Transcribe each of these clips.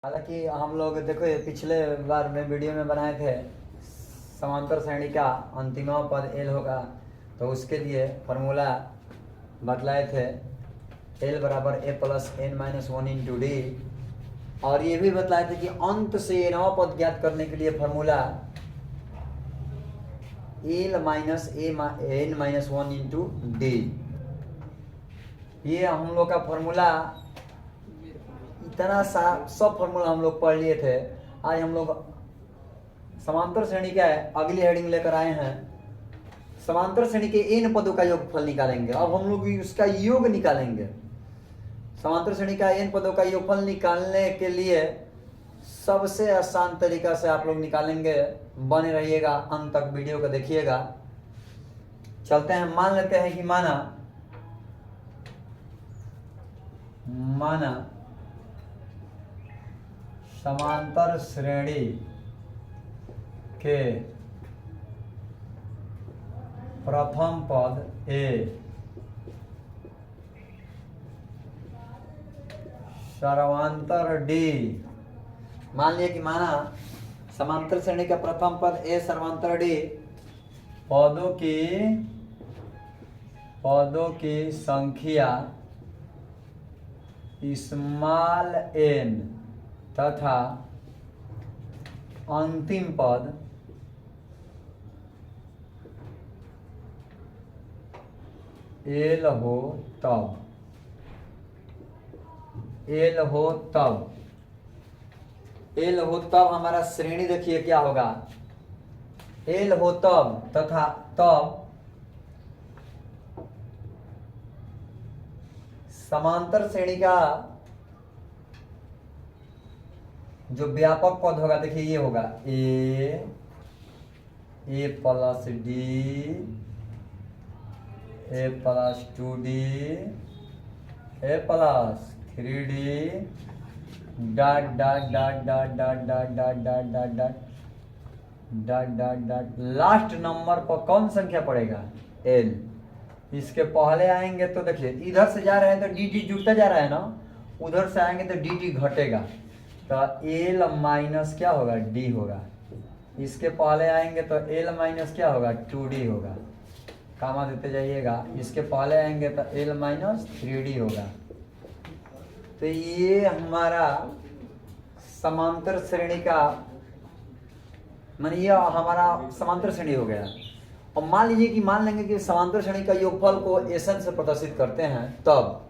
हालांकि हम लोग देखो ये पिछले बार में वीडियो में बनाए थे समांतर श्रेणी का अंतिमा पद एल होगा, तो उसके लिए फॉर्मूला बतलाए थे एल बराबर A plus N minus one into D. और ये भी बतलाए थे कि अंत से एनवा पद ज्ञात करने के लिए formula l minus n minus one into d. ये हम लोग का फॉर्मूला इतना सा सब फॉर्मूला हम लोग पढ़ लिए थे। आज हम लोग समांतर श्रेणी का अगली हेडिंग लेकर आए हैं, समांतर श्रेणी के एन पदों का योगफल निकालेंगे। अब हम लोग उसका योग निकालेंगे। समांतर श्रेणी का एन पदों का योगफल निकालने के लिए सबसे आसान तरीका से आप लोग निकालेंगे। बने रहिएगा, अंत तक वीडियो को देखिएगा। चलते हैं, मान लेते हैं कि माना समांतर श्रेणी के प्रथम पद ए सर्वांतर डी। मान लिया कि माना समांतर श्रेणी का प्रथम पद ए सर्वांतर डी पदों की संख्या स्मॉल एन तथा अंतिम पद एल हो तब हमारा श्रेणी देखिए क्या होगा। एल हो तब तथा तब समांतर श्रेणी का जो व्यापक पद होगा, देखिए ये होगा A plus D, A plus 2d, A plus 3d, dot dot dot dot dot dot dot dot dot dot dot dot dot. Last number पर कौन संख्या पड़ेगा? एल। इसके पहले आएंगे तो देखिए इधर से जा रहे हैं तो डी टी जुड़ता जा रहा है ना, उधर से आएंगे तो डी टी घटेगा, तो एल माइनस क्या होगा? डी होगा। इसके पहले आएंगे तो एल माइनस क्या होगा? 2d होगा। कामा देते जाइएगा। इसके पहले आएंगे तो एल माइनस 3d होगा। तो ये हमारा समांतर श्रेणी का माने ये हमारा समांतर श्रेणी हो गया। और मान लीजिए कि मान लेंगे कि समांतर श्रेणी का योगफल को एसन से प्रदर्शित करते हैं, तब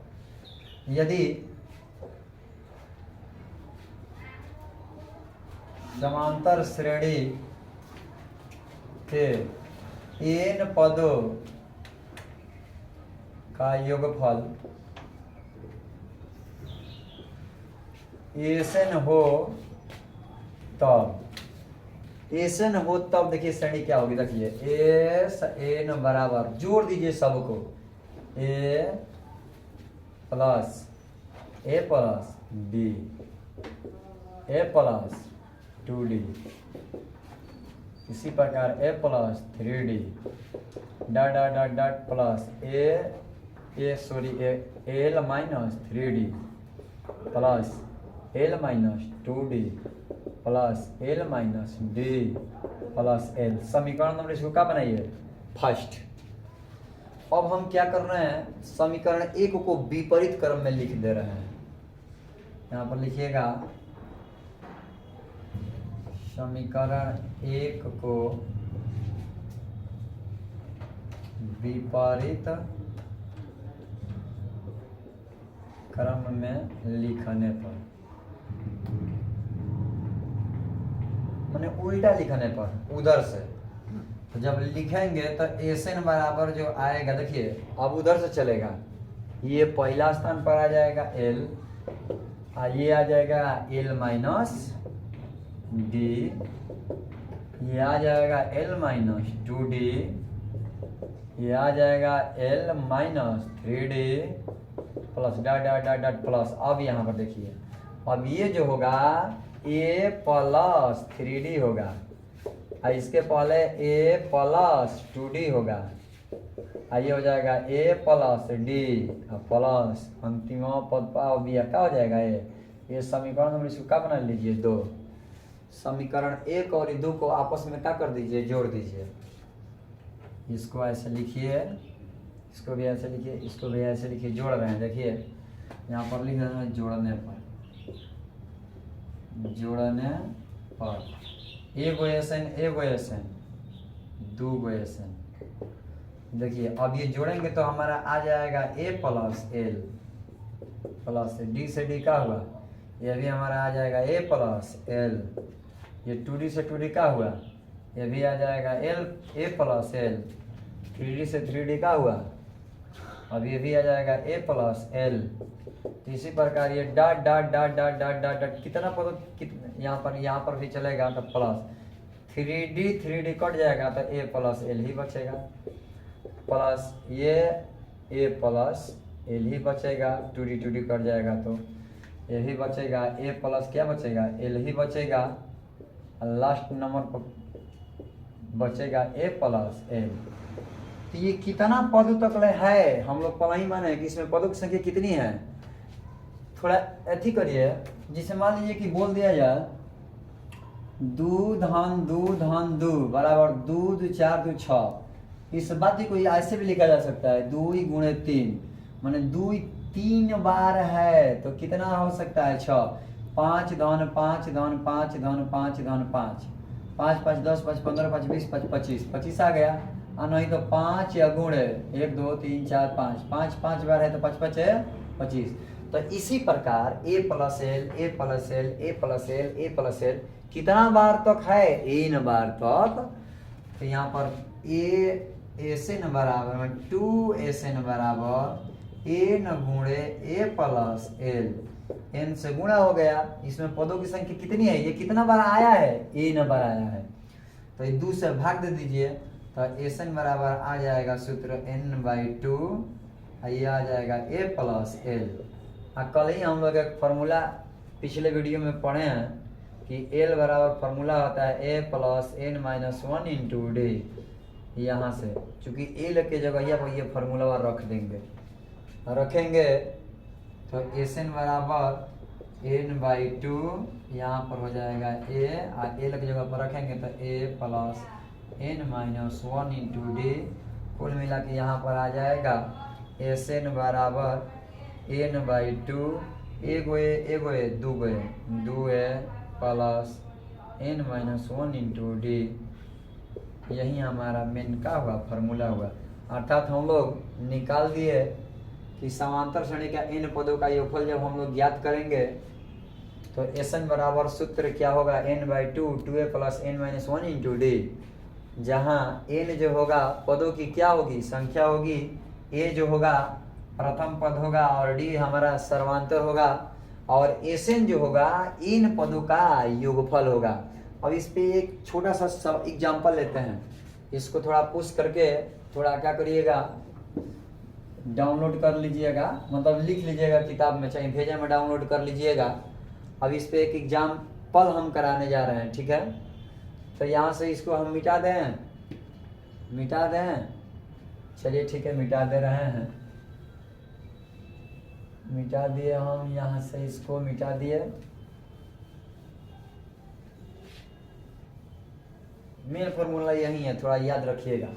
यदि समांतर श्रेणी के एन पदों का योगफल एसन हो तब देखिए श्रेणी क्या होगी। देखिए एस एन बराबर, जोड़ दीजिए सबको, A plus D, A plus 2d, इसी प्रकार A plus 3d, dot dot dot dot plus L minus 3d plus L minus 2d plus L minus D plus L. समीकरण नंबर इसको क्या बनाइए? फर्स्ट। अब हम क्या कर रहे हैं? समीकरण एक को विपरीत क्रम में लिख दे रहे हैं। यहाँ पर लिखिएगा समीकरण एक को विपरीत क्रम में लिखने पर, माने उल्टा लिखने पर, उधर से तो जब लिखेंगे तो एसन बराबर जो आएगा, देखिए अब उधर से चलेगा, ये पहला स्थान पर आ जाएगा एल, ये आ जाएगा एल माइनस डी, ये आ जाएगा एल माइनस 2d, ये आ जाएगा L minus 3d plus dot dot dot dot plus. अब यहाँ पर देखिए, अब ये जो होगा ए प्लस 3d होगा, और इसके पहले ए प्लस 2d होगा, ये हो जाएगा ए प्लस डी प्लस अंतिम पद पर क्या हो जाएगा? ये समीकरण नंबर इसको क्या बना लीजिए 2। समीकरण 1 और 2 को आपस में क्या कर दीजिए, जोड़ दीजिए। इसको ऐसे लिखिए, इसको भी ऐसे लिखिए, इसको भी ऐसे लिखिए, जोड़ रहे हैं। देखिए यहाँ पर लिख रहे हैं जोड़ने पर, जोड़ने पर एगो एसएन दूगो एसएन। देखिए अब ये जोड़ेंगे तो हमारा आ जाएगा ए प्लस एल प्लस डी से डी का हुआ, ये भी हमारा आ जाएगा ए प्लस एल। ये 2D से 2D का हुआ, ये भी आ जाएगा L A plus L. 3D से 3D का हुआ, अब ये भी आ जाएगा ए प्लस एल। तो इसी प्रकार ये dot dot dot dot dot dot dot कितना पद यहाँ पर भी चलेगा तो प्लस 3D कट जाएगा तो ए प्लस एल ही बचेगा, प्लस ये ए प्लस एल ही बचेगा। 2D कट जाएगा तो ये भी बचेगा, ए प्लस क्या बचेगा, एल ही बचेगा। लास्ट नंबर पर बचेगा ए प्लस एल। तो ये कितना पदों तक है, हम लोग पढ़ा ही माने कि इसमें पदों की संख्या कितनी है। थोड़ा ऐसी करिए, जिसे मान लीजिए कि बोल दिया जाए दूध धन दू बराबर दूध 4 2 6। इस बात को ऐसे भी लिखा जा सकता है 2 गुणे 3, माने 2 3 बार है तो कितना हो सकता है 6। 5 धन 5 धन 5 धन 5 धन 5 5 5 10 5 15 5 20 5 25 25 आ गया। और नहीं तो 5 या गुणे 1 2 3 4 5 5 5 बार है तो 5 5 है 25। तो इसी प्रकार A plus L A plus L A plus L A plus L कितना बार तक है, n बार तक। तो यहाँ पर ए एसएन बराबर 2SN बराबर एन गुणे ए प्लस एल। एन से गुणा हो गया, इसमें पदों की संख्या कितनी है, ये कितना बार आया है, एन बार आया है। तो ये 2 से भाग दे दीजिए तो एसएन बराबर आ जाएगा सूत्र n/2, ये आ जाएगा ए प्लस एल। कल ही हम लोग एक फार्मूला पिछले वीडियो में पढ़े हैं कि एल बराबर फार्मूला होता है A plus N minus 1 into D. यहाँ से चूंकि एल के जगह पर ये फार्मूला रख देंगे, रखेंगे तो एसएन बराबर n/2 यहाँ पर हो जाएगा ए, और एल की जगह पर रखेंगे तो A plus N minus 1 into D. कुल मिला के यहाँ पर आ जाएगा एसएन बराबर n/2 एगो ए दू A plus N minus 1 into D. यही हमारा मेन का हुआ फार्मूला हुआ। अर्थात हम लोग निकाल दिए कि समांतर श्रेणी का n पदों का योगफल जब हम लोग ज्ञात करेंगे तो एसएन बराबर सूत्र क्या होगा n/2 2a plus n minus 1 into D. जहाँ n जो होगा पदों की क्या होगी, संख्या होगी, a जो होगा प्रथम पद होगा और डी हमारा सर्वांतर होगा, और एसएन जो होगा इन पदों का योगफल होगा। अब इस पे एक छोटा सा एग्जांपल लेते हैं, इसको थोड़ा पुश करके थोड़ा क्या करिएगा, डाउनलोड कर लीजिएगा, मतलब लिख लीजिएगा किताब में, चाहे भेजे में डाउनलोड कर लीजिएगा। अब इस पे एक एग्जांपल हम कराने जा रहे हैं, ठीक है। तो यहाँ से इसको हम मिटा दें, चलिए ठीक है, मिटा दे रहे हैं। मिटा दिए हम, यहाँ से इसको मिटा दिए। मेन फॉर्मूला यही है, थोड़ा याद रखिएगा।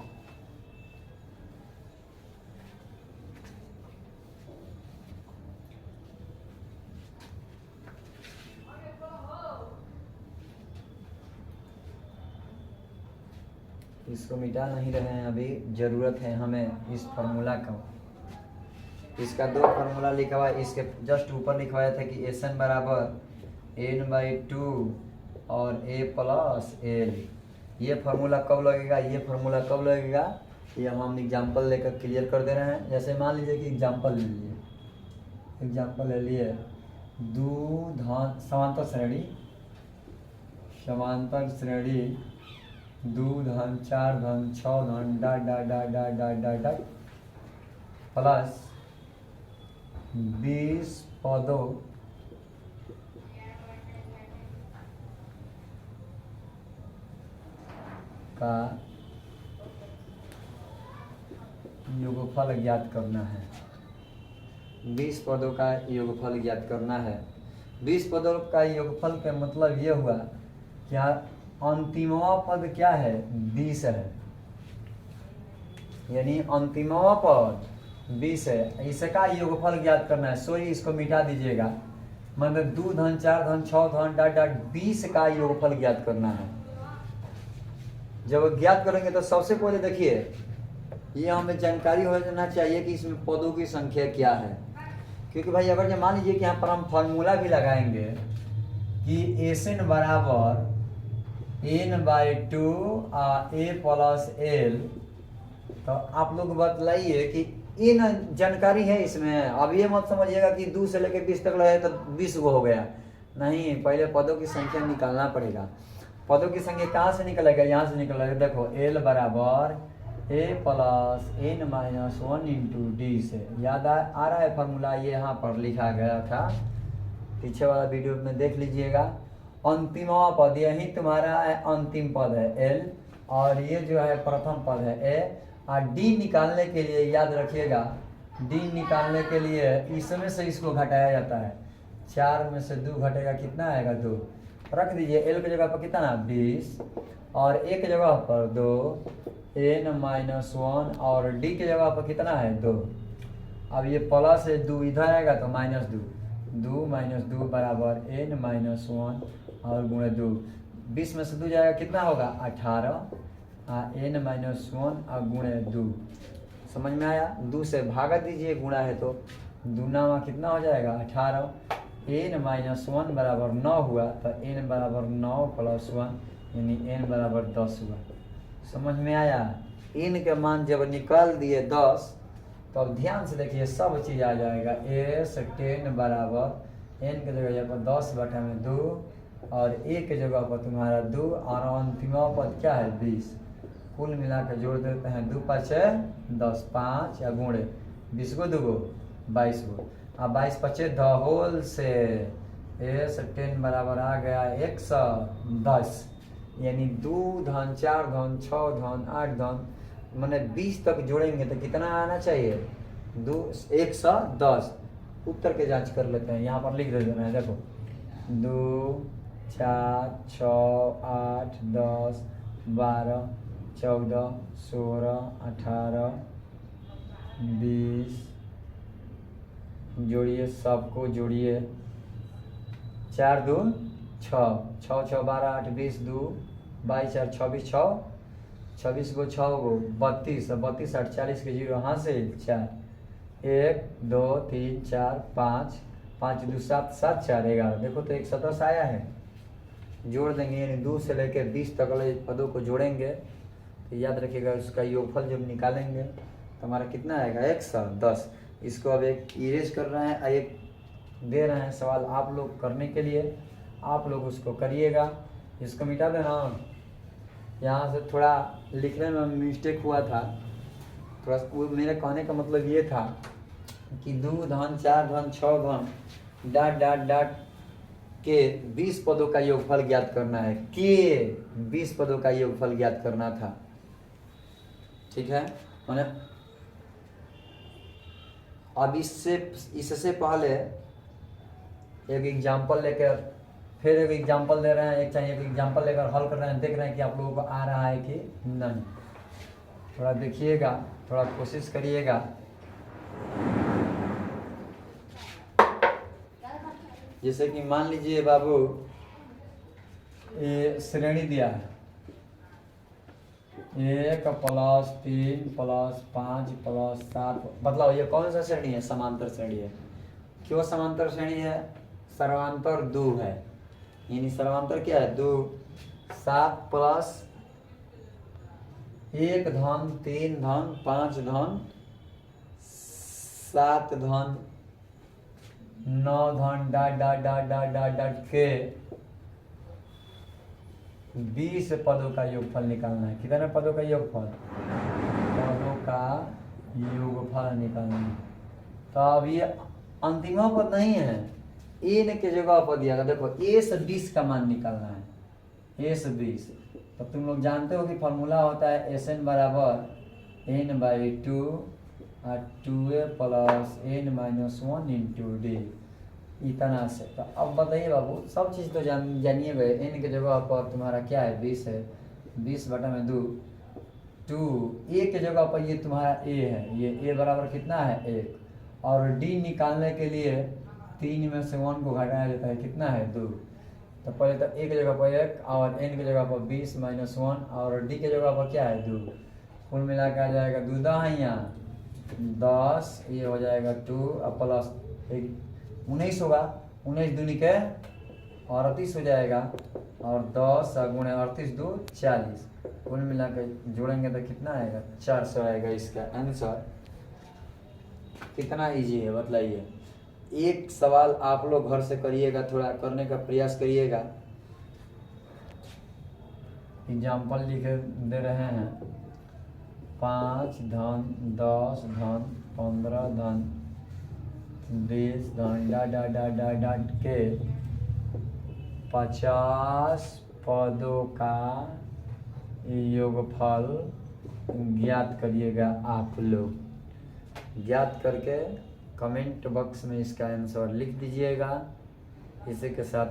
इसको मिटा नहीं रहे हैं, अभी जरूरत है हमें इस फार्मूला का। इसका 2 फार्मूला लिखा हुआ है, इसके जस्ट ऊपर लिखवाया था कि एसएन बराबर n/2 और ए प्लस एल। ये फार्मूला कब लगेगा, ये हम एग्जांपल लेकर क्लियर कर दे रहे हैं। जैसे मान लीजिए कि एग्जांपल ले लिए दूध समांतर श्रेणी 2 धन 4 धन 6 धन dot dot dot dot dot dot dot plus 20 पदों का योगफल ज्ञात करना है। 20 पदों का योगफल ज्ञात करना है। 20 पदों का योगफल का मतलब ये हुआ क्या, अंतिमवा पद क्या है 20 है, यानी अंतिमवा पद 20 है, इसका योगफल ज्ञात करना है। सॉरी इसको मिटा दीजिएगा, मतलब 2 धन 4 धन 6 धन डाट डाट 20 का योगफल ज्ञात करना है। जब ज्ञात करेंगे तो सबसे पहले देखिए ये हमें जानकारी हो जाना चाहिए कि इसमें पदों की संख्या क्या है, क्योंकि भाई अगर मान लीजिए कि यहाँ पर हम फार्मूला भी लगाएंगे कि Sn बराबर n/2 a प्लस एल, तो आप लोग बतलाइए कि इन जानकारी है इसमें। अब ये मत समझिएगा कि 2 से लेकर 20 तक लगे तो 20 वो हो गया, नहीं, पहले पदों की संख्या निकालना पड़ेगा। पदों की संख्या कहाँ से निकलेगा, यहाँ से निकलेगा। देखो एल बराबर a plus n-1 into D से, याद आ रहा है फार्मूला, ये यहाँ पर लिखा गया था, पीछे वाला वीडियो में देख लीजिएगा। अंतिमवा पद यही तुम्हारा अंतिम पद है एल, और ये जो है प्रथम पद है ए। और डी निकालने के लिए याद रखिएगा, डी निकालने के लिए इसमें से इसको घटाया जाता है, 4 में से 2 घटेगा, कितना आएगा 2, रख दीजिए। एल की जगह पर कितना ना 20, और ए की जगह पर 2 n-1, और डी की जगह पर कितना है 2। अब ये प्लस है 2 इधर आएगा तो -2, 2 - 2 बराबर n-1 और गुणे 2, 20 में से 2 जाएगा कितना होगा 18, n-1 और गुणे 2, समझ में आया। 2 से भागा दीजिए, गुणा है तो 2 में कितना हो जाएगा 18, n-1 बराबर 9 हुआ, तो n बराबर 9 + 1 यानी n बराबर 10 हुआ, समझ में आया। n के मान जब निकाल दिए 10, तो अब ध्यान से देखिए सब चीज़ आ जाएगा। S10 बराबर n के जगह पर 10/2 और a के जगह पर तुम्हारा 2 और अंतिमा पद क्या है 20, कुल मिला कर जोड़ देते हैं 2 × 5 = 10, 5 या गुणे 20 को 2 22 को, अब 22 × 5 द होल से S10 बराबर आ गया 110, यानी 2 धन 4 धन 6 धन 8 धन मैंने 20 तक जोड़ेंगे तो कितना आना चाहिए 110। उत्तर के जांच कर लेते हैं, यहाँ पर लिख देते हैं, देखो 2 4 6 8 10 12 14 16 18 20, जोड़िए सबको जोड़िए, 4 2 6 6 6 12 8 20 2 22 4 26 6 26 को 6 को 32, 32 8 40 के 0 हासिल 4, 1 2 3 4 5 5 2 7 7 4 11, देखो तो 110 आया है। जोड़ देंगे यानी 2 से लेकर 20 तक वाले पदों को जोड़ेंगे, तो याद रखिएगा उसका योगफल जब निकालेंगे तो हमारा कितना आएगा 110। इसको अब एक इरेज कर रहे हैं, एक दे रहे हैं सवाल आप लोग करने के लिए, आप लोग उसको करिएगा, इसको मिटा देना। यहाँ से थोड़ा लिखने में मिस्टेक हुआ था, थोड़ा वो मेरे कहने का मतलब ये था कि 2 धन 4 धन 6 धन डाट डाट डाट के 20 पदों का योगफल ज्ञात करना है, के 20 पदों का योगफल ज्ञात करना था, ठीक है। मैंने अब इससे पहले एक एग्जाम्पल लेकर फिर एक एग्जाम्पल दे रहे हैं, एक एग्जाम्पल लेकर हल कर रहे हैं, देख रहे हैं कि आप लोगों को आ रहा है कि नहीं। थोड़ा देखिएगा, थोड़ा कोशिश करिएगा। जैसे कि मान लीजिए बाबू ये श्रेणी दिया है 1 + 3 + 5 + 7, मतलब ये कौन सा श्रेणी है, समांतर श्रेणी है। क्यों समांतर श्रेणी है, सर्वांतर 2 है, यानी सर्वांतर क्या है 2, 7 + 1 धन 3 धन 5 धन 7 धन 9 धन dot dot dot dot dot dot के 20 पदों का योगफल निकालना है। कितने पदों का योगफल, पदों का योगफल निकालना है। तो अब ये अंतिम पद नहीं है, n के जगह पर दिया गया, देखो a से 20 का मान निकालना है, a से 20। तो तुम लोग जानते हो कि फॉर्मूला होता है Sn बराबर n/2 2a + n-1 into D. इतना से। तो अब बताइए बाबू, सब चीज़ तो जानिए गए। n के जगह पर तुम्हारा क्या है, 20 है, 20/2। टू ए के जगह पर ये तुम्हारा ए है, ये ए बराबर कितना है 1। और डी निकालने के लिए 3 में से 1 को घटाया जाता है, कितना है 2। तो पहले तो ए के जगह पर 1 और n के जगह पर 20 - 1 और डी के जगह पर क्या है 2। कुल मिला के आ जाएगा 2 दहाइयाँ 10, ये हो जाएगा 2 और प्लस 19 होगा, 19 दूनी के 38 हो जाएगा और 10 गुणे 38 2 40। कुल मिला के जोड़ेंगे तो कितना आएगा 400 आएगा इसका आंसर। कितना इजी है बतलाइए। एक सवाल आप लोग घर से करिएगा, थोड़ा करने का प्रयास करिएगा। एग्जाम्पल लिख दे रहे हैं 5 धन 10 धन 15 धन 20 धन डॉट के 50 पदों का योगफल ज्ञात करिएगा। आप लोग ज्ञात करके कमेंट बॉक्स में इसका आंसर लिख दीजिएगा। इसी के साथ